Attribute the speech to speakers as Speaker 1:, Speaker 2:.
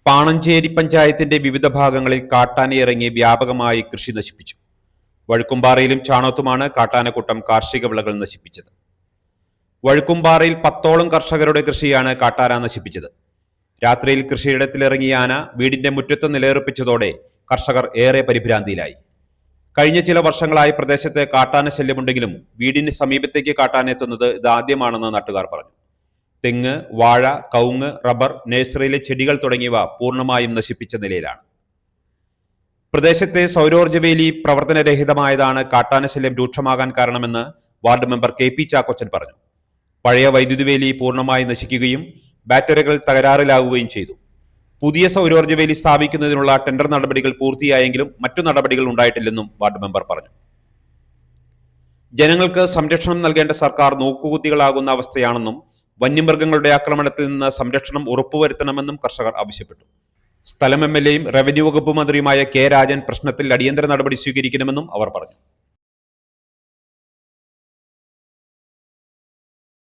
Speaker 1: പാണഞ്ചേരി പഞ്ചായത്തിന്റെ വിവിധ ഭാഗങ്ങളിൽ കാട്ടാനയിറങ്ങി വ്യാപകമായി കൃഷി നശിപ്പിച്ചു. വഴുക്കുംപാറയിലും ചാണോത്തുമാണ് കാട്ടാനക്കൂട്ടം കാർഷിക വിളകൾ നശിപ്പിച്ചത്. വഴുക്കുംപാറയിൽ 10ഓളം കർഷകരുടെ കൃഷിയാണ് കാട്ടാന നശിപ്പിച്ചത്. രാത്രിയിൽ കൃഷിയിടത്തിലിറങ്ങിയ ആന വീടിന്റെ മുറ്റത്ത് നിലയുറപ്പിച്ചതോടെ കർഷകർ ഏറെ പരിഭ്രാന്തിയിലായി. കഴിഞ്ഞ ചില വർഷങ്ങളായി പ്രദേശത്ത് കാട്ടാന ശല്യമുണ്ടെങ്കിലും വീടിന് സമീപത്തേക്ക് കാട്ടാന എത്തുന്നത് ഇതാദ്യമാണെന്ന് നാട്ടുകാർ പറഞ്ഞു. തെങ്ങ്, വാഴ, കവുങ്ങ്, റബ്ബർ, നഴ്സറിയിലെ ചെടികൾ തുടങ്ങിയവ പൂർണ്ണമായും നശിപ്പിച്ച നിലയിലാണ്. പ്രദേശത്തെ സൗരോർജ്ജവേലി പ്രവർത്തനരഹിതമായതാണ് കാട്ടാനശല്യം രൂക്ഷമാകാൻ കാരണമെന്ന് വാർഡ് മെമ്പർ KP ചാക്കോച്ചൻ പറഞ്ഞു. പഴയ വൈദ്യുതി വേലി പൂർണ്ണമായി നശിക്കുകയും ബാറ്ററികൾ തകരാറിലാകുകയും ചെയ്തു. പുതിയ സൗരോർജ്ജവേലി സ്ഥാപിക്കുന്നതിനുള്ള ടെൻഡർ നടപടികൾ പൂർത്തിയായെങ്കിലും മറ്റു നടപടികൾ ഉണ്ടായിട്ടില്ലെന്നും വാർഡ് മെമ്പർ പറഞ്ഞു. ജനങ്ങൾക്ക് സംരക്ഷണം നൽകേണ്ട സർക്കാർ നോക്കുകുത്തികളാകുന്ന അവസ്ഥയാണെന്നും വന്യമൃഗങ്ങളുടെ ആക്രമണത്തിൽ നിന്ന് സംരക്ഷണം ഉറപ്പുവരുത്തണമെന്നും കർഷകർ ആവശ്യപ്പെട്ടു. സ്ഥലം MLAയും റവന്യൂ വകുപ്പ് മന്ത്രിയുമായ K. രാജൻ പ്രശ്നത്തിൽ അടിയന്തര നടപടി സ്വീകരിക്കണമെന്നും അവർ പറഞ്ഞു.